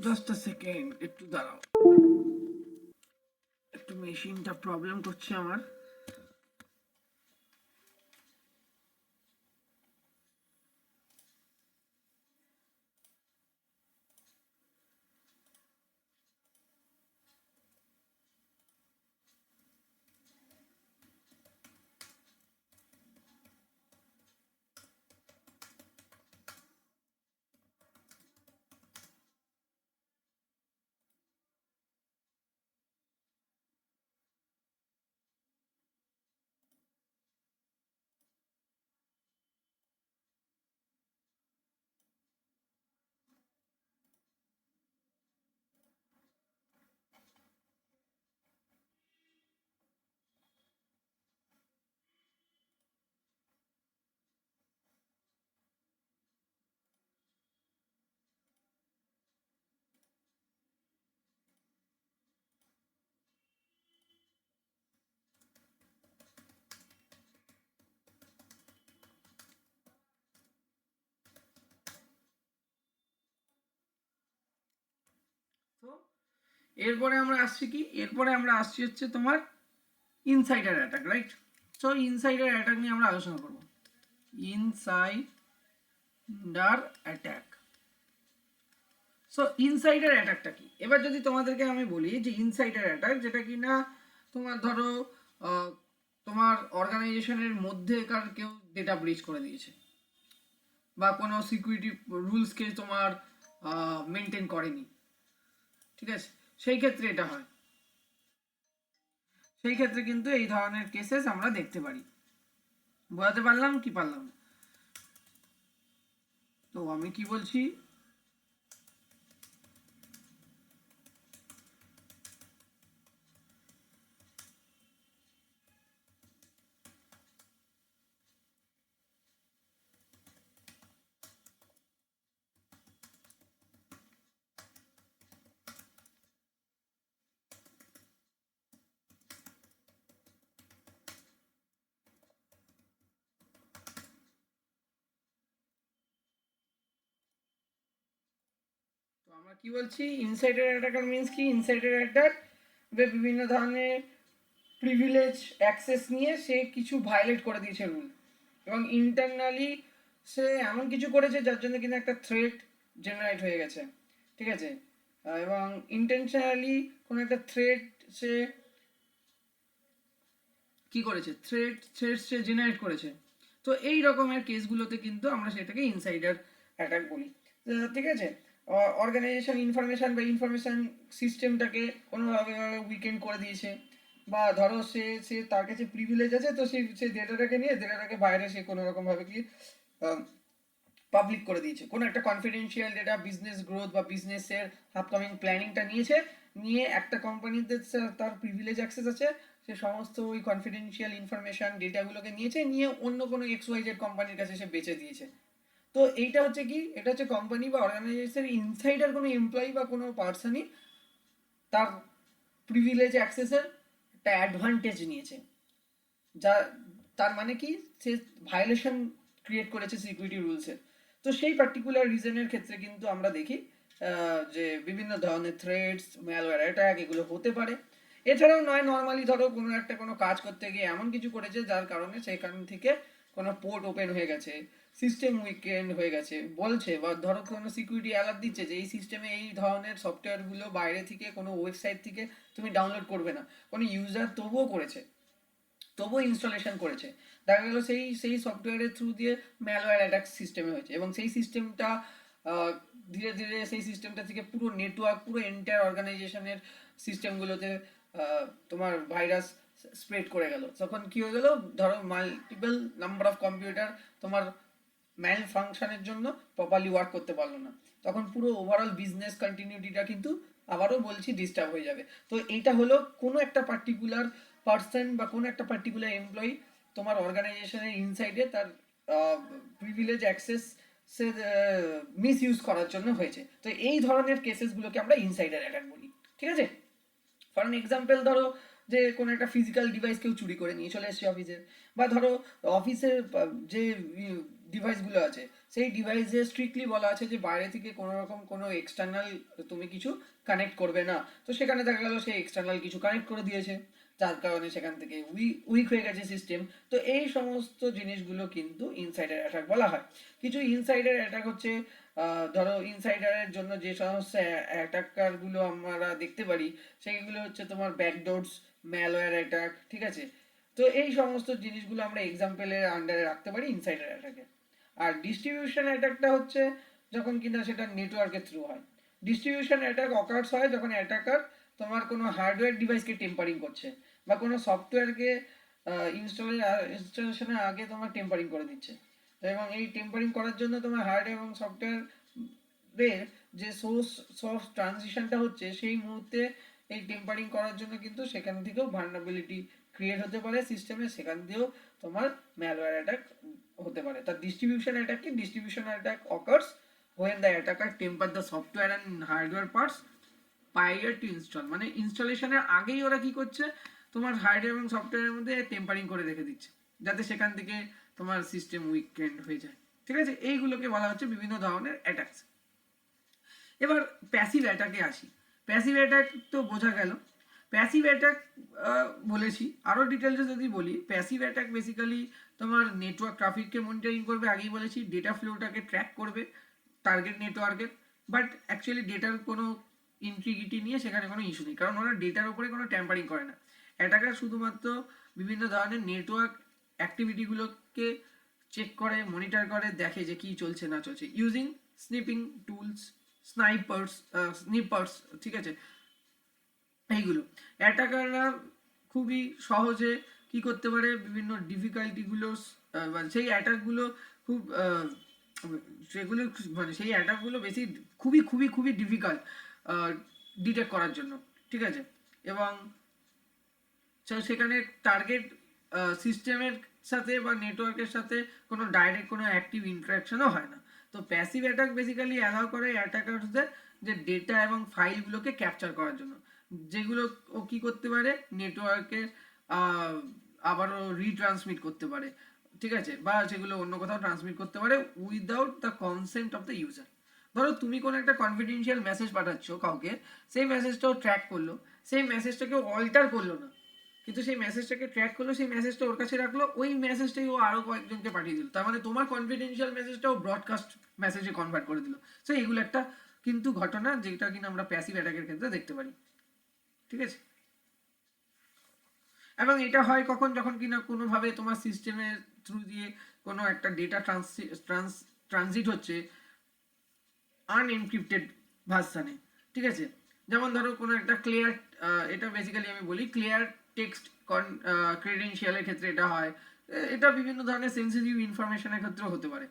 জাস্ট আ সেকেন্ড, একটু দাঁড়াও, একটু মেশিনটা প্রবলেম করছে আমার। তো এরপরে আমরা আসছি কি, এরপরে আমরা আসছি হচ্ছে তোমার insider attack, right. So insider attack নিয়ে আমরা আলোচনা করব, ইনসাইডার অ্যাটাক। সো ইনসাইডার অ্যাটাকটা কি, এবার যদি তোমাদেরকে আমি বলি যে ইনসাইডার অ্যাটাক যেটা কি না তোমার ধরো তোমার অর্গানাইজেশনের মধ্যেকার কেউ ডেটা ব্রিচ করে দিয়েছে বা কোনো সিকিউরিটি রুলসকে তোমার মেনটেন করেনি, ঠিক আছে, সেই ক্ষেত্রে এটা হয়, সেই ক্ষেত্রে কিন্তু এই ধরনের কেসেস আমরা দেখতে পারি। বোঝাতে পারলাম কি পারলাম না? তো আমি কি বলছি, তো আমরা কি বলছি, ইনসাইডার অ্যাটাকার মিন্স কি, ইনসাইডার অ্যাটাক বিভিন্ন ধরনের প্রিভিলেজ অ্যাক্সেস নিয়ে সে কিছু ভায়োলেট করে দিয়েছে রুল, এবং ইন্টারনালি সে এমন কিছু করেছে যার জন্য কিন্তু একটা থ্রেট জেনারেট হয়ে গেছে, ঠিক আছে, এবং ইন্টেনশনালি কোনো একটা থ্রেট সে কি করেছে, থ্রেট সে জেনারেট করেছে। তো এই রকমের কেসগুলোতে কিন্তু আমরা সেটাকে ইনসাইডার অ্যাটাক বলি, ঠিক আছে। অর্গানাইজেশন ইনফরমেশন বা ইনফরমেশন সিস্টেমটাকে কোনোভাবে উইকেন্ড করে দিয়েছে, বা ধরো সে সে তার কাছে প্রিভিলেজ আছে, তো সে ডেটাটাকে নিয়ে ডেটাটাকে বাইরে সে কোনো রকমভাবে কি পাবলিক করে দিয়েছে, কোনো একটা কনফিডেন্সিয়াল ডেটা, বিজনেস গ্রোথ বা বিজনেসের আপকামিং প্ল্যানিংটা নিয়েছে, নিয়ে একটা কোম্পানিতে তার প্রিভিলেজ অ্যাক্সেস আছে, সে সমস্ত ওই কনফিডেন্সিয়াল ইনফরমেশন ডেটাগুলোকে নিয়েছে, নিয়ে অন্য কোনো XYZ কোম্পানির কাছে সে বেচে দিয়েছে। তো এইটা হচ্ছে কি, এটা হচ্ছে কোম্পানি বা অর্গানাইজেশনের ইনসাইডার কোনো এমপ্লয়ি বা কোনো পার্সনই তার প্রিভিলেজ অ্যাক্সেসের একটা অ্যাডভান্টেজ নিয়েছে, যা তার মানে কি সে ভায়োলেশন ক্রিয়েট করেছে সিকিউরিটি রুলসের। তো সেই পার্টিকুলার রিজনের ক্ষেত্রে কিন্তু আমরা দেখি যে বিভিন্ন ধরনের থ্রেটস, ম্যালওয়্যার অ্যাটাক এগুলো হতে পারে। এছাড়াও নয়, নর্মালি ধরো কোনো কাজ করতে গিয়ে এমন কিছু করেছে যার কারণে সেখান থেকে কোনো পোর্ট ওপেন হয়ে গেছে, সিস্টেম উইকেন্ড হয়ে গেছে বলছে, বা ধরো কোনো সিকিউরিটি অ্যালার্ট দিচ্ছে যে এই সিস্টেমে এই ধরনের সফটওয়্যারগুলো বাইরে থেকে কোনো ওয়েবসাইট থেকে তুমি ডাউনলোড করবে না, কোনো ইউজার তবুও করেছে, তবুও ইনস্টলেশন করেছে, দেখা গেল সেই সেই সফটওয়্যারের থ্রু দিয়ে ম্যালওয়্যার অ্যাটাক সিস্টেমে হয়েছে, এবং সেই সিস্টেমটা ধীরে ধীরে সেই সিস্টেমটা থেকে পুরো নেটওয়ার্ক, পুরো এন্টায়ার অর্গানাইজেশনের সিস্টেমগুলোতে তোমার ভাইরাস স্প্রেড করে গেল। তখন কি হয়ে গেল, ধরো মাল্টিপল নাম্বার অফ কম্পিউটার তোমার ম্যাল ফাংশনের জন্য প্রপারলি ওয়ার্ক করতে পারলো না, তখন পুরো ওভারঅল বিজনেস কন্টিনিউটিটা কিন্তু আবারও বলছি ডিস্টার্ব হয়ে যাবে। তো এইটা হলো কোনো একটা পার্টিকুলার পার্সন বা কোনো একটা পার্টিকুলার এমপ্লয়ি তোমার অর্গানাইজেশনের ইনসাইডে তার প্রিভিলেজ অ্যাক্সেস সে মিস ইউজ করার জন্য হয়েছে। তো এই ধরনের কেসেসগুলোকে আমরা ইনসাইডার অ্যাটাক বলি, ঠিক আছে। ফর অ্যান এক্সাম্পল ধরো যে কোনো একটা ফিজিক্যাল ডিভাইস কেউ চুরি করে নিয়ে চলে এসছে অফিসে, বা ধরো অফিসের যে ডিভাইসগুলো আছে সেই ডিভাইসে স্ট্রিক্টলি বলা আছে যে বাইরে থেকে কোনো রকম কোনো এক্সটার্নাল তুমি কিছু কানেক্ট করবে না, তো সেখানে দেখা গেল সে এক্সটার্নাল কিছু কানেক্ট করে দিয়েছে, যার কারণে সেখান থেকে উইক হয়ে গেছে সিস্টেম। তো এই সমস্ত জিনিসগুলো কিন্তু ইনসাইডার অ্যাটাক বলা হয়। কিছু ইনসাইডার অ্যাটাক হচ্ছে ধরো ইনসাইডারের জন্য যে সমস্ত অ্যাটাকারগুলো আমরা দেখতে পারি সেগুলো হচ্ছে তোমার ব্যাকডোরস, ম্যালওয়্যার অ্যাটাক, ঠিক আছে। তো এই সমস্ত জিনিসগুলো আমরা এক্সাম্পলের আন্ডারে রাখতে পারি ইনসাইডার অ্যাটাকে। আর ডিস্ট্রিবিউশন অ্যাটাকটা হচ্ছে যখন কিনা সেটা নেটওয়ার্কের থ্রু হয়। ডিস্ট্রিবিউশন অ্যাটাক অকার্স হয় যখন অ্যাটাকার তোমার কোনো হার্ডওয়্যার ডিভাইসকে টেম্পারিং করছে, বা কোনো সফটওয়্যারকে ইনস্টলেশনের আগে তোমার টেম্পারিং করে দিচ্ছে, এবং এই টেম্পারিং করার জন্য তোমার হার্ডওয়্যার এবং সফটওয়্যারের যে সোর্স ট্রানজিশনটা হচ্ছে সেই মুহূর্তে এই টেম্পারিং করার জন্য কিন্তু সেখান থেকেও ভালনারেবিলিটি ক্রিয়েট হতে পারে সিস্টেমে, সেখান দিয়েও তোমার ম্যালওয়্যার অ্যাটাক হতে পারে। তার ডিস্ট্রিবিউশন অ্যাটাক কি, distribution attack occurs when the attacker temper the software and hardware parts prior to install, মানে ইনস্টলেশনের আগেই ওরা কি করছে, তোমার হার্ডওয়্যার এবং সফটওয়্যারের মধ্যে টেম্পারিং করে রেখে দিচ্ছে, যাতে সেখান থেকে তোমার সিস্টেম উইকেন্ড হয়ে যায়, ঠিক আছে। এইগুলোকে বলা হচ্ছে বিভিন্ন ধরনের অ্যাটাকস। এবার প্যাসিভ অ্যাটাকে আসি। প্যাসিভ অ্যাটাক তো বোঝা গেল। প্যাসিভ অ্যাটাক বলেছি, আরও ডিটেলসে যদি বলি, প্যাসিভ অ্যাটাক বেসিক্যালি তোমার নেটওয়ার্ক ট্রাফিককে মনিটরিং করবে, আগেই বলেছি, ডেটা ফ্লোটাকে ট্র্যাক করবে টার্গেট নেটওয়ার্কের, বাট অ্যাকচুয়ালি ডেটার কোনো ইন্টিগ্রিটি নিয়ে সেখানে কোনো ইস্যু নেই, কারণ ওরা ডেটার উপরে কোনো ট্যাম্পারিং করে না। অ্যাটাকার শুধুমাত্র বিভিন্ন ধরনের নেটওয়ার্ক অ্যাক্টিভিটিগুলোকে চেক করে, মনিটর করে, দেখে যে কি চলছে না চলছে, ইউজিং স্নিপিং টুলস, স্নিপার্স, ঠিক আছে। এইগুলো অ্যাটাকাররা খুবই সহজে কি করতে পারে, বিভিন্ন ডিফিকাল্টিগুলো, সেই অ্যাটাকগুলো খুব সেগুলো মানে সেই অ্যাটাকগুলো বেশি খুবই খুবই খুবই ডিফিকাল্ট ডিটেক্ট করার জন্য, ঠিক আছে। এবং সেখানে টার্গেট সিস্টেমের সাথে বা নেটওয়ার্কের সাথে কোনো ডাইরেক্ট কোনো অ্যাক্টিভ ইন্টারাকশনও হয় না। তো প্যাসিভ অ্যাটাক বেসিক্যালি অ্যালাউ করে অ্যাটাকারসদের যে ডেটা এবং ফাইলগুলোকে ক্যাপচার করার জন্য, যেগুলো ও কী করতে পারে, নেটওয়ার্কে আবারও রিট্রান্সমিট করতে পারে, ঠিক আছে, বা সেগুলো অন্য কোথাও ট্রান্সমিট করতে পারে without the consent of the user. ধরো তুমি কোনো একটা কনফিডেন্সিয়াল মেসেজ পাঠাচ্ছ কাউকে, সেই মেসেজটাও ট্র্যাক করলো, সেই মেসেজটাকে অল্টার করলো না, কিন্তু সেই মেসেজটাকে ট্র্যাক করলো, সেই মেসেজটা ওর কাছে রাখলো, ওই মেসেজটাই ও আরো কয়েকজনকে পাঠিয়ে দিল, তার মানে তোমার কনফিডেন্সিয়াল মেসেজটাও ব্রডকাস্ট মেসেজে কনভার্ট করে দিল। সো এগুলো একটা কিন্তু ঘটনা যেটা কিনা আমরা প্যাসিভ অ্যাটাকের ক্ষেত্রে দেখতে পারি। ঠিক আছে, এবং এটা হয় কখন, যখন কিনা কোনোভাবে তোমার সিস্টেমের থ্রু দিয়ে কোনো একটা ডেটা ট্রানজিট হচ্ছে আনএনক্রিপ্টেড ভার্সানে। ঠিক আছে, যেমন ধরো কোনো একটা ক্লিয়ার, এটা বেসিক্যালি আমি বলি ক্লিয়ার টেক্সট ক্রেডেনশিয়ালের ক্ষেত্রে এটা হয়, এটা বিভিন্ন ধরনের সেন্সিটিভ ইনফরমেশনের ক্ষেত্রেও হতে পারে,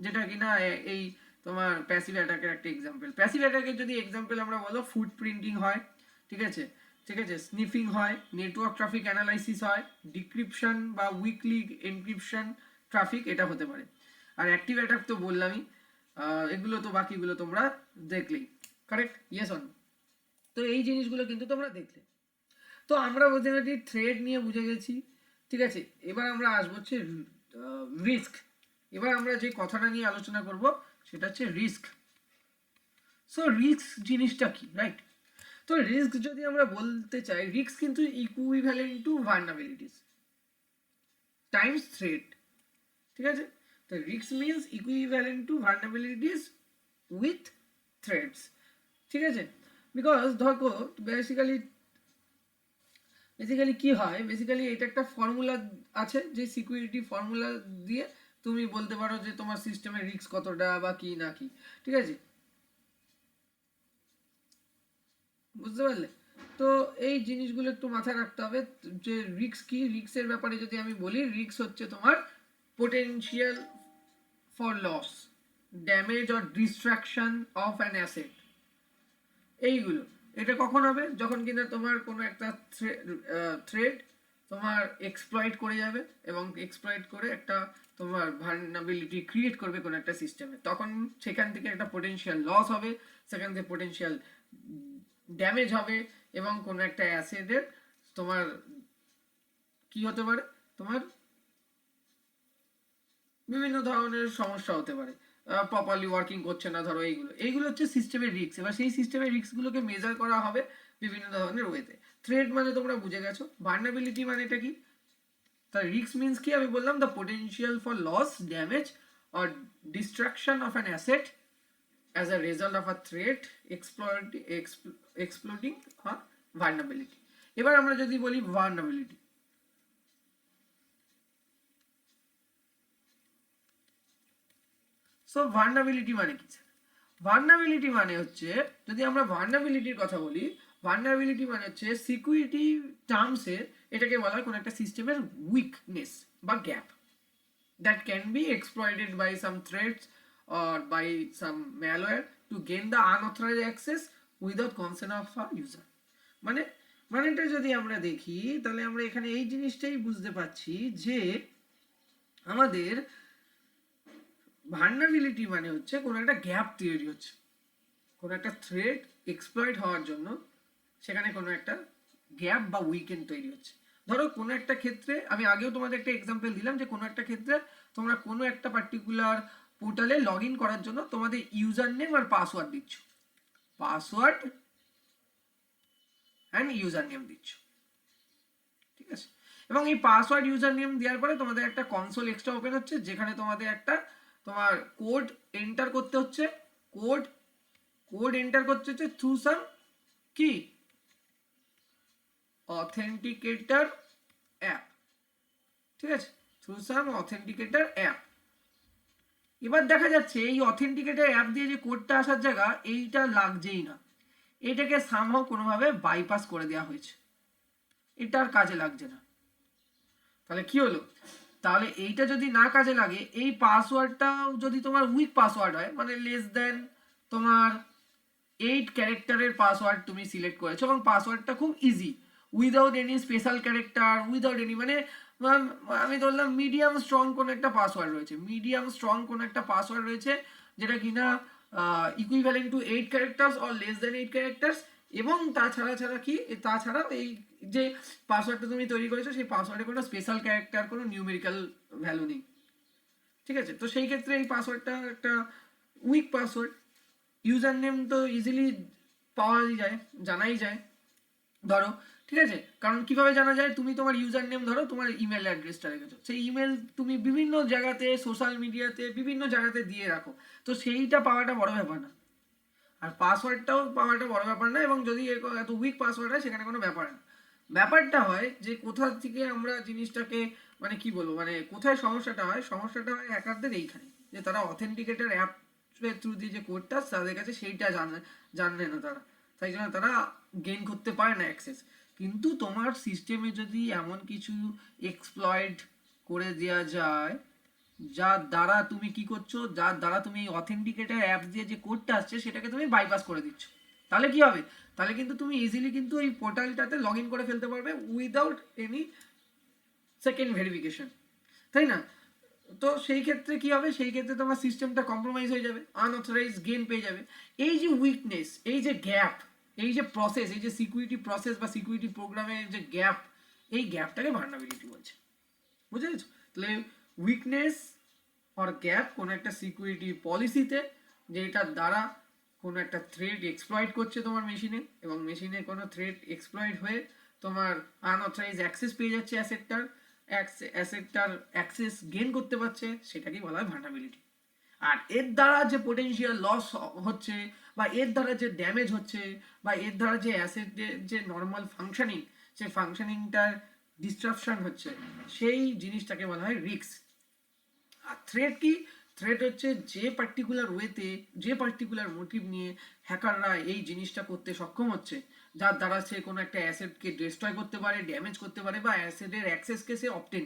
যেটা কিনা এই তোমার প্যাসিভ অ্যাটাকের একটা এক্সাম্পল। প্যাসিভ অ্যাটাকের যদি এক্সাম্পল আমরা বলো, ফুড প্রিন্টিং হয়, ঠিক আছে, ঠিক আছে, স্নিফিং হয়, নেটওয়ার্ক ট্রাফিক অ্যানালাইসিস হয়, ডিক্রিপশন বা উইকলি এনক্রিপশন ট্রাফিক এটা হতে পারে। আর অ্যাক্টিভ অ্যাটাক তো বললামই, এগুলো তো বাকিগুলো তোমরা দেখলেই, কারেক্ট, ইয়েস অন। তো এই জিনিসগুলো কিন্তু তোমরা দেখলে। তো আমরা মোটামুটি থ্রেড নিয়ে বুঝে গেছি। ঠিক আছে, এবার আমরা আসবো হচ্ছে রিস্ক। এবার আমরা যে কথাটা নিয়ে আলোচনা করব সেটা হচ্ছে রিস্ক। সো রিস্ক জিনিসটা কি, রাইট? তো রিস্ক যদি আমরা বলতে চাই, রিস্ক কিন্তু equivalent to vulnerabilities Times threat. ঠিক আছে, তো risk means equivalent to vulnerabilities with threats. ঠিক আছে, বিকজ ধরো বেসিক্যালি কি হয়, বেসিক্যালি এটা একটা ফর্মুলা আছে, যে সিকিউরিটি ফর্মুলা দিয়ে তুমি বলতে পারো যে তোমার সিস্টেমের রিস্ক কতটা বা কি না কি। ঠিক আছে, বুঝতে পারলে? তো এই জিনিসগুলো একটু মাথায় রাখতে হবে যে রিস্ক কি। রিস্কের ব্যাপারে যদি আমি বলি, রিস্ক হচ্ছে তোমার potential for loss, damage or destruction of an asset. এইগুলো, এটা কখন হবে, যখন কিনা তোমার কোনো একটা থ্রেড তোমার এক্সপ্লয়েট করে যাবে এবং এক্সপ্লয়েট করে একটা তোমার ভালনারেবিলিটি ক্রিয়েট করবে কোনো একটা সিস্টেমে, তখন সেখান থেকে একটা পোটেনশিয়াল লস হবে, সেখান থেকে পোটেনশিয়াল ড্যামেজ হবে, এবং কোনো একটা অ্যাসেটের তোমার কি হতে পারে, তোমার বিভিন্ন ধরনের সমস্যা হতে পারে, প্রপারলি ওয়ার্কিং করছে না, ধরো এইগুলো এইগুলো হচ্ছে সিস্টেমের রিস্ক। এবার সেই সিস্টেমের রিস্কগুলোকে মেজার করা হবে বিভিন্ন ধরনের ওয়েতে। থ্রেট মানে তোমরা বুঝে গেছো, ভালনারেবিলিটি মানে এটা কি, তার রিস্ক মিনস কি আমি বললাম, the potential for loss, damage or destruction of an asset as a result of a threat exploiting a vulnerability. এবার আমরা যদি বলি vulnerability, সো ভালনারেবিলিটি মানে কি? ভালনারেবিলিটি মানে হচ্ছে, যদি আমরা ভালনারেবিলিটির কথা বলি, ভালনারেবিলিটি মানে হচ্ছে সিকিউরিটি টার্মসে এটাকে বলা হয় কোনো একটা সিস্টেমের উইকনেস বা gap that can be exploited by some threats or by some malware to gain the unauthorized access without consent of a user. মানে মানেটা যদি আমরা দেখি, তাহলে আমরা এখানে এই জিনিসটাই বুঝতে পারছি যে আমাদের ভালনারেবিলিটি মানে হচ্ছে কোনো একটা গ্যাপ তৈরি হচ্ছে, কোনো একটা থ্রেট এক্সপ্লয়েট হওয়ার জন্য সেখানে কোনো একটা গ্যাপ বা উইকেন্ড তৈরি হচ্ছে। ধরো কোনো একটা ক্ষেত্রে, আমি আগেও তোমাদের একটা এক্সাম্পল দিলাম যে কোনো একটা ক্ষেত্রে তোমরা কোনো একটা পার্টিকুলার পোর্টালে লগ ইন করার জন্য তোমাদের ইউজার নেম আর পাসওয়ার্ড দিচ্ছ, পাসওয়ার্ড অ্যান্ড ইউজার নেম দিচ্ছ। ঠিক আছে, এবং এই পাসওয়ার্ড ইউজার নেম দেওয়ার পরে তোমাদের একটা কনসোল এক্সট্রা ওপেন হচ্ছে, যেখানে তোমাদের একটা তোমার কোড এন্টার করতে হচ্ছে, কোড এন্টার করতে হচ্ছে থ্রু সাম কি অথেন্টিকেটর অ্যাপ। ঠিক আছে, থ্রু সাম অথেন্টিকেটর অ্যাপ। এবার দেখা যাচ্ছে এই অথেন্টিকেটর অ্যাপ দিয়ে যে কোডটা আসার জায়গা, এইটা লাগছেই না, এটাকে সামহাও কোনোভাবে বাইপাস করে দেওয়া হয়েছে, এটা আর কাজে লাগছে না। তাহলে কি হলো, তাহলে এইটা যদি না কাজে লাগে, এই পাসওয়ার্ডটাও যদি তোমার উইক পাসওয়ার্ড হয়, মানে লেস দেন তোমার 8 ক্যারেক্টারের পাসওয়ার্ড তুমি সিলেক্ট করেছো এবং পাসওয়ার্ডটা খুব easy, without any special character, without any, মানে আমি ধরলাম মিডিয়াম স্ট্রং কোন একটা পাসওয়ার্ড রয়েছে, মিডিয়াম স্ট্রং কোন একটা পাসওয়ার্ড রয়েছে যেটা কিনা equivalent to 8 characters or less than 8 characters, এবং তাছাড়া এই যে পাসওয়ার্ডটা তুমি তৈরি করেছো সেই পাসওয়ার্ডে কোনো স্পেশাল ক্যারেক্টার, কোনো নিউমেরিক্যাল ভ্যালু নেই। ঠিক আছে, তো সেই ক্ষেত্রে এই পাসওয়ার্ডটা একটা উইক পাসওয়ার্ড। ইউজার নেম তো ইজিলি পাওয়াই যায়, জানাই যায় ধরো, ঠিক আছে? কারণ কিভাবে জানা যায়? তুমি তোমার ইউজার নেম ধরো তোমার ইমেল অ্যাড্রেসটা রেখেছো, সেই ইমেল তুমি বিভিন্ন জায়গাতে সোশ্যাল মিডিয়াতে বিভিন্ন জায়গাতে দিয়ে রাখো, তো সেইটা পাওয়াটা বড় ব্যাপার না। আর পাসওয়ার্ডটাও পাওয়াটা বড় ব্যাপার না, এবং যদি এত উইক পাসওয়ার্ড হয় সেখানে কোনো ব্যাপার না। ব্যাপারটা হয় যে কোথা থেকে আমরা জিনিসটাকে মানে কি বলবো, মানে কোথায় সমস্যাটা হয়? সমস্যাটা হয় হ্যাকারদের এইখানে, যে তারা অথেন্টিকেটের অ্যাপ থ্রু দিয়ে যে কোডটা তাদের কাছে সেইটা জানে না তারা, তাই জন্য তারা গেইন করতে পারে না অ্যাক্সেস। কিন্তু তোমার সিস্টেমে যদি এমন কিছু এক্সপ্লয়েট করে দেওয়া যায় যার দ্বারা তুমি কি করছো, যার দ্বারা তুমি এই অথেন্টিকেটার অ্যাপ দিয়ে যে কোডটা আসছে সেটাকে তুমি বাইপাস করে দিচ্ছ, তাহলে কি হবে? তাহলে কিন্তু তুমি ইজিলি কিন্তু এই পোর্টালটাতে লগ ইন করে ফেলতে পারবে উইদাউট এনি সেকেন্ড ভেরিফিকেশন, তাই না? তো সেই ক্ষেত্রে কি হবে? সেই ক্ষেত্রে তোমার সিস্টেমটা কম্প্রোমাইজ হয়ে যাবে, আনঅথরাইজ গেইন পেয়ে যাবে। এই যে উইকনেস, এই যে গ্যাপ, এই যে প্রসেস, এই যে সিকিউরিটি প্রসেস বা সিকিউরিটি প্রোগ্রামের যে গ্যাপ, এই গ্যাপটাকে ভালনারেবিলিটি বলছে, বুঝতে পেরেছো? তাহলে উইকনেস অর গ্যাপ কোনো একটা সিকিউরিটি পলিসিতে, যেটার দ্বারা কোনো একটা থ্রেড এক্সপ্লয়েট করছে তোমার মেশিনে, এবং মেশিনে কোনো থ্রেড এক্সপ্লয়েট হয়ে তোমার আনঅথরাইজ অ্যাক্সেস পেয়ে যাচ্ছে অ্যাসেটটার অ্যাক্সেস গেইন করতে পারছে, সেটাকেই বলা হয় ভালনারেবিলিটি। আর এর দ্বারা যে পোটেনশিয়াল লস হচ্ছে, বা এর দ্বারা যে ড্যামেজ হচ্ছে, বা এর দ্বারা যে অ্যাসেটের যে নর্মাল ফাংশনিং, সেই ফাংশনিংটার ডিস্ট্রাকশন হচ্ছে, সেই জিনিসটাকে বলা হয় রিস্ক। আর থ্রেট কি? থ্রেট হচ্ছে যে পার্টিকুলার ওয়েতে, যে পার্টিকুলার মোটিভ নিয়ে হ্যাকাররা এই জিনিসটা করতে সক্ষম হচ্ছে, যার দ্বারা সে কোনো একটা অ্যাসেটকে ডিস্ট্রয় করতে পারে, ড্যামেজ করতে পারে, বা অ্যাসেটের অ্যাক্সেসকে সে অবটেন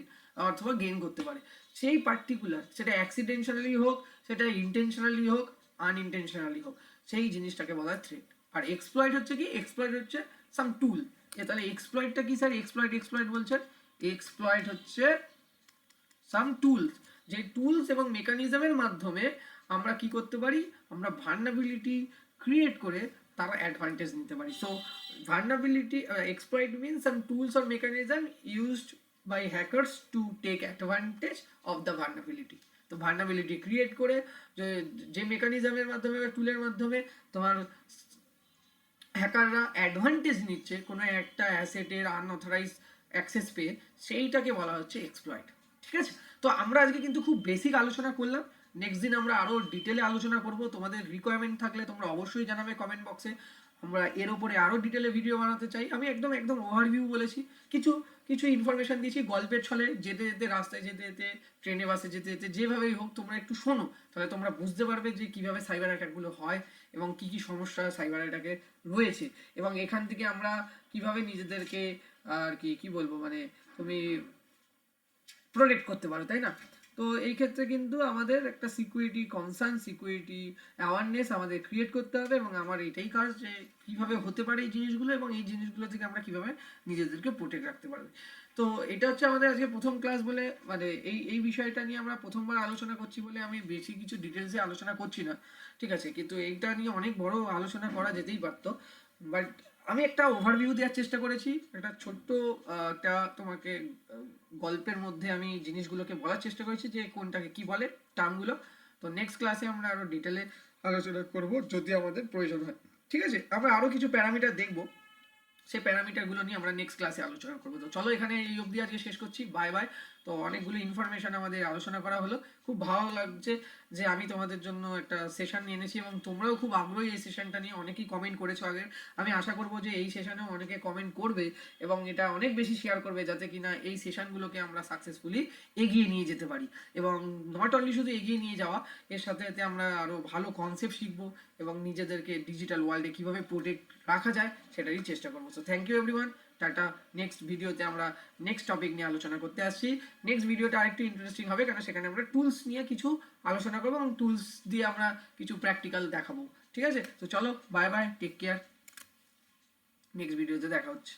অথবা গেইন করতে পারে, সেই পার্টিকুলার, সেটা অ্যাক্সিডেন্টালি হোক, সেটা ইন্টেনশনালি হোক, আনইনটেনশনালি হোক, সেই জিনিসটাকে বলা হয় থ্রেট। আর এক্সপ্লয়েট হচ্ছে কি? এক্সপ্লয়েট হচ্ছে সাম টুল। তাহলে এক্সপ্লয়েটটা কি স্যার? এক্সপ্লয়েট বলছেন, এক্সপ্লয়েট হচ্ছে সাম টুলস, যে টুলস এবং মেকানিজমের মাধ্যমে আমরা কি করতে পারি? আমরা ভালনারেবিলিটি ক্রিয়েট করে তার অ্যাডভান্টেজ নিতে পারি। So vulnerability exploit means some tools or mechanism used by hackers to take advantage of the vulnerability. তো ভালনারেবিলিটি ক্রিয়েট করে যে মেকানিজমের মাধ্যমে বা টুলের মাধ্যমে তোমার হ্যাকাররা অ্যাডভান্টেজ নিচ্ছে কোনো একটা অ্যাসেটের আনঅথরাইজ অ্যাক্সেস পেয়ে, সেইটাকে বলা হচ্ছে এক্সপ্লয়েট। ঠিক আছে? তো আমরা আজকে কিন্তু খুব বেসিক আলোচনা করলাম, নেক্সট দিন আমরা আরও ডিটেলে আলোচনা করব। তোমাদের রিকোয়ারমেন্ট থাকলে তোমরা অবশ্যই জানাবে কমেন্ট বক্সে, আমরা এর উপরে আরও ডিটেলে ভিডিও বানাতে চাই। আমি একদম একদম ওভারভিউ বলেছি, কিছু কিছু ইনফরমেশন দিয়েছি গল্পের ছলে, যেতে যেতে রাস্তায় যেতে যেতে, ট্রেনে বাসে যেতে যেতে, যেভাবেই হোক তোমরা একটু শোনো, তাহলে তোমরা বুঝতে পারবে যে কীভাবে সাইবার অ্যাটাকগুলো হয় এবং কী কী সমস্যা সাইবার অ্যাটাকে রয়েছে, এবং এখান থেকে আমরা কিভাবে নিজেদেরকে আর কি কি বলবো, মানে তুমি প্রোটেক্ট করতে পারো, তাই না? তো এই ক্ষেত্রে কিন্তু আমাদের একটা সিকিউরিটি কনসার্ন, সিকিউরিটি অ্যাওয়ারনেস আমাদের ক্রিয়েট করতে হবে, এবং আমার এটাই কাজ যে কীভাবে হতে পারে এই জিনিসগুলো, এবং এই জিনিসগুলো থেকে আমরা কীভাবে নিজেদেরকে প্রোটেক্ট রাখতে পারবে। তো এটা হচ্ছে আমাদের আজকে প্রথম ক্লাস বলে, মানে এই বিষয়টা নিয়ে আমরা প্রথমবার আলোচনা করছি বলে আমি বেশি কিছু ডিটেলসে আলোচনা করছি না, ঠিক আছে? কিন্তু এইটা নিয়ে অনেক বড় আলোচনা করা যেতেই পারতো, বাট আমি একটা ওভারভিউ দেওয়ার চেষ্টা করেছি, একটা ছোট্ট একটা তোমাকে গল্পের মধ্যে আমি জিনিসগুলোকে বলার চেষ্টা করেছি যে কোনটাকে কি বলে টার্মগুলো। তো নেক্সট ক্লাসে আমরা আরও ডিটেলে আলোচনা করব যদি আমাদের প্রয়োজন হয়, ঠিক আছে? আমরা আরও কিছু প্যারামিটার দেখব, সেই প্যারামিটারগুলো নিয়ে আমরা নেক্সট ক্লাসে আলোচনা করবো। তো চলো এখানে এই অবধি আজকে শেষ করছি, বাই বাই। তো অনেকগুলো ইনফরমেশন আমাদের আলোচনা করা হলো, খুব ভালো লাগছে যে আমি তোমাদের জন্য একটা সেশন নিয়ে এনেছি, এবং তোমরাও খুব আগ্রহী এই সেশনটা নিয়ে, অনেকেই কমেন্ট করেছো আগে। আমি আশা করবো যে এই সেশনেও অনেকে কমেন্ট করবে এবং এটা অনেক বেশি শেয়ার করবে, যাতে কিনা এই সেশনগুলোকে আমরা সাকসেসফুলি এগিয়ে নিয়ে যেতে পারি। এবং নট অনলি শুধু এগিয়ে নিয়ে যাওয়া, এর সাথে সাথে আমরা আরও ভালো কনসেপ্ট শিখবো এবং নিজেদেরকে ডিজিটাল ওয়ার্ল্ডে কীভাবে প্রোটেক্ট রাখা যায় সেটারই চেষ্টা করবো। So thank you everyone, tata. Next ভিডিওতে আমরা নেক্সট টপিক নিয়ে আলোচনা করতে আসছি। নেক্সট ভিডিওটা আরেকটু ইন্টারেস্টিং হবে, কারণ সেখানে আমরা টুলস নিয়ে কিছু আলোচনা করবো এবং টুলস দিয়ে আমরা কিছু প্র্যাকটিক্যাল দেখাবো, ঠিক আছে? তো চলো, bye bye, take care, next ভিডিওতে দেখা হচ্ছে।